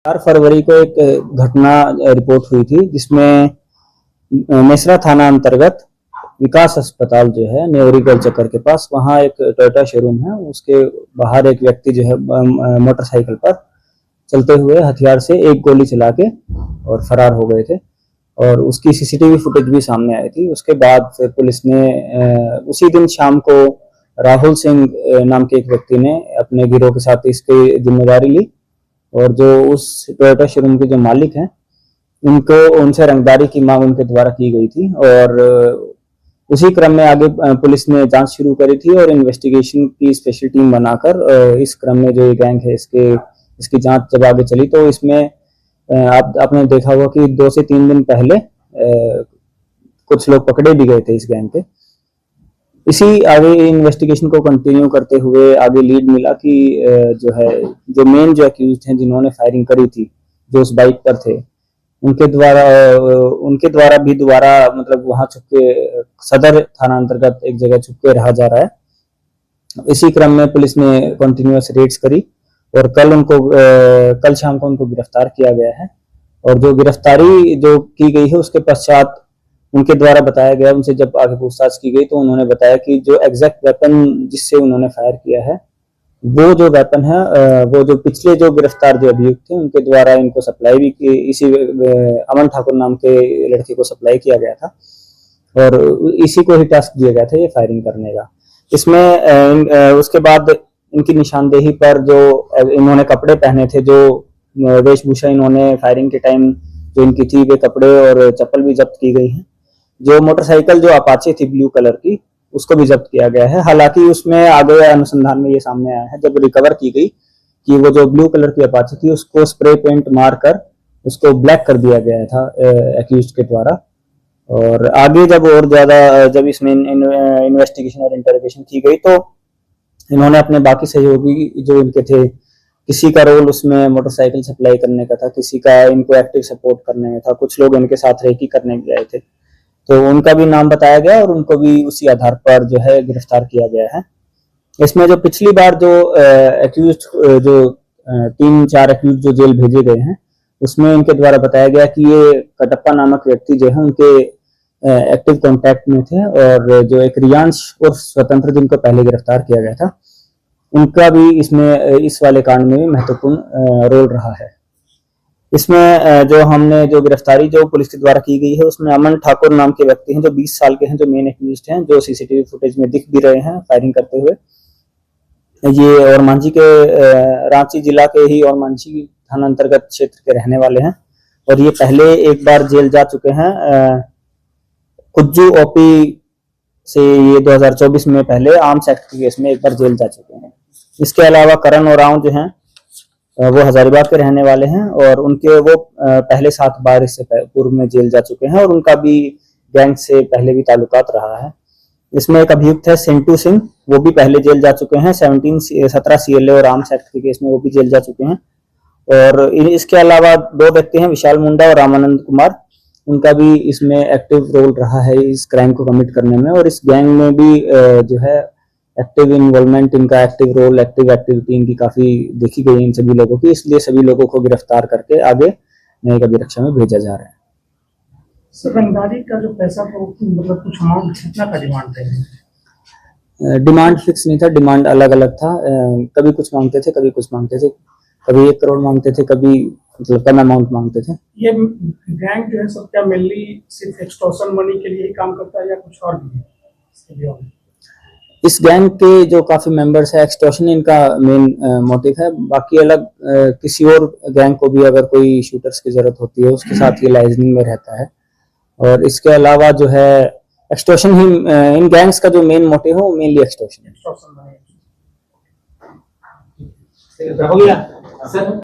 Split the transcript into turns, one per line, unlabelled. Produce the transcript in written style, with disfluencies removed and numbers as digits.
4 फरवरी को एक घटना रिपोर्ट हुई थी जिसमें मेसरा थाना अंतर्गत विकास अस्पताल जो है नेवरी गोल चक्कर के पास, वहाँ एक टोयोटा शोरूम है, उसके बाहर एक व्यक्ति जो है मोटरसाइकिल पर चलते हुए हथियार से एक गोली चला के और फरार हो गए थे और उसकी सीसीटीवी फुटेज भी सामने आई थी। उसके बाद फिर पुलिस ने उसी दिन शाम को राहुल सिंह नाम के एक व्यक्ति ने अपने गिरोह के साथ इसकी जिम्मेदारी ली और जो उस टोयोटा शोरूम के जो मालिक हैं उनको उनसे रंगदारी की मांग उनके द्वारा की गई थी और उसी क्रम में आगे पुलिस ने जांच शुरू करी थी और इन्वेस्टिगेशन की स्पेशल टीम बनाकर इस क्रम में जो ये गैंग है इसकी जांच जब आगे चली तो इसमें आपने देखा होगा कि 2 से 3 दिन पहले कुछ लोग पकड़े भी गए थे इस गैंग के। इसी आगे इन्वेस्टिगेशन को कंटिन्यू करते हुए आगे लीड मिला कि जो मेन जो एक्यूज्ड हैं जिन्होंने फायरिंग करी थी, जो उस बाइक पर थे, उनके द्वारा भी दोबारा मतलब वहां छुप के सदर थाना अंतर्गत एक जगह छुप के रहा जा रहा है। इसी क्रम में पुलिस ने कंटिन्यूअस रेड्स करी और कल शाम को उनको गिरफ्तार किया गया है और जो गिरफ्तारी जो की गई है उसके पश्चात उनके द्वारा बताया गया, उनसे जब आगे पूछताछ की गई तो उन्होंने बताया कि जो एग्जैक्ट वेपन जिससे उन्होंने फायर किया है वो जो वेपन है वो जो पिछले जो गिरफ्तार जो अभियुक्त थे उनके द्वारा इनको सप्लाई भी की, इसी अमन ठाकुर नाम के लड़के को सप्लाई किया गया था और इसी को ही टास्क दिया गया था ये फायरिंग करने का। इसमें उसके बाद इनकी निशानदेही पर जो इन्होंने कपड़े पहने थे, जो वेशभूषा इन्होंने फायरिंग के टाइम जो इनकी थी वे कपड़े और चप्पल भी जब्त की गई है। जो मोटरसाइकिल जो अपाचे थी ब्लू कलर की उसको भी जब्त किया गया है। हालांकि उसमें आगे अनुसंधान में ये सामने आया है जब रिकवर की गई कि वो जो ब्लू कलर की अपाचे थी उसको स्प्रे पेंट मारकर उसको ब्लैक कर दिया गया था एक्यूज्ड के द्वारा। और आगे जब इसमें इन्वेस्टिगेशन और इंटरोगेशन की गई तो इन्होंने अपने बाकी सहयोगी जो इनके थे, किसी का रोल उसमें मोटरसाइकिल सप्लाई करने का था, किसी का इनको एक्टिव सपोर्ट करने में था, कुछ लोग इनके साथ रेकी करने गए थे, तो उनका भी नाम बताया गया और उनको भी उसी आधार पर जो है गिरफ्तार किया गया है। इसमें जो पिछली बार जो एक्यूज्ड जो 3-4 एक्यूज्ड जो जेल भेजे गए हैं उसमें इनके द्वारा बताया गया कि ये कटप्पा नामक व्यक्ति जो है उनके एक्टिव कांटेक्ट में थे और जो एक रियांश और स्वतंत्र जिनको पहले गिरफ्तार किया गया था उनका भी इसमें इस वाले कांड में भी महत्वपूर्ण रोल रहा है। इसमें जो गिरफ्तारी जो पुलिस के द्वारा की गई है उसमें अमन ठाकुर नाम के व्यक्ति हैं जो 20 साल के हैं, जो मेन एक्यूज्ड हैं, जो सीसीटीवी फुटेज में दिख भी रहे हैं फायरिंग करते हुए। ये और मांझी के रांची जिला के ही और मांझी थाना अंतर्गत क्षेत्र के रहने वाले हैं और ये पहले एक बार जेल जा चुके हैं। कुज्जू ओपी से ये 2024 में पहले आर्म्स एक्ट के केस में एक बार जेल जा चुके हैं। इसके अलावा करण ओरांव जो हैं वो हजारीबाग के रहने वाले हैं और उनके वो पहले 7 बार इससे पूर्व में जेल जा चुके हैं और उनका भी गैंग से पहले भी ताल्लुकात रहा है। इसमें एक अभियुक्त है सेंटू सिंह, वो भी पहले जेल जा चुके हैं। 17 CLA और आर्म्स एक्ट के केस में वो भी जेल जा चुके हैं। और इसके अलावा 2 व्यक्ति हैं, विशाल मुंडा और रामानंद कुमार, उनका भी इसमें एक्टिव रोल रहा है इस क्राइम को कमिट करने में और इस गैंग में भी जो है एक्टिव इन्वॉल्वमेंट, इनका एक्टिव रोल, एक्टिव एक्टिविटी इनकी काफी देखी गई इन सभी लोगों की, इसलिए सभी लोगों को गिरफ्तार करके आगे न्यायिक अभिरक्षा में भेजा जा रहा है।
सर, रंगदारी का जो पैसा तो मतलब कुछ अमाउंट कितना का डिमांड थे?
डिमांड फिक्स नहीं था, डिमांड अलग अलग था। कभी कुछ मांगते थे, कभी कुछ मांगते थे, कभी 1 करोड़ मांगते थे, कभी मतलब कम अमाउंट मांगते थे।
ये गैंग जो है सब क्या मेनली सिर्फ एक्सटॉर्शन मनी के लिए ही काम करता है या कुछ और भी है?
इस गैंग के जो काफी मेंबर्स है, एक्सटॉर्शन इनका मेन मोटिव है। बाकी अलग किसी और गैंग को भी अगर कोई शूटर्स की जरूरत होती है उसके साथ ये लाइजनिंग में रहता है। और इसके अलावा जो है एक्सटॉर्शन ही इन गैंग्स का जो मेन मोटिव है वो मेनली एक्सटॉर्शन है।
हो गया सर।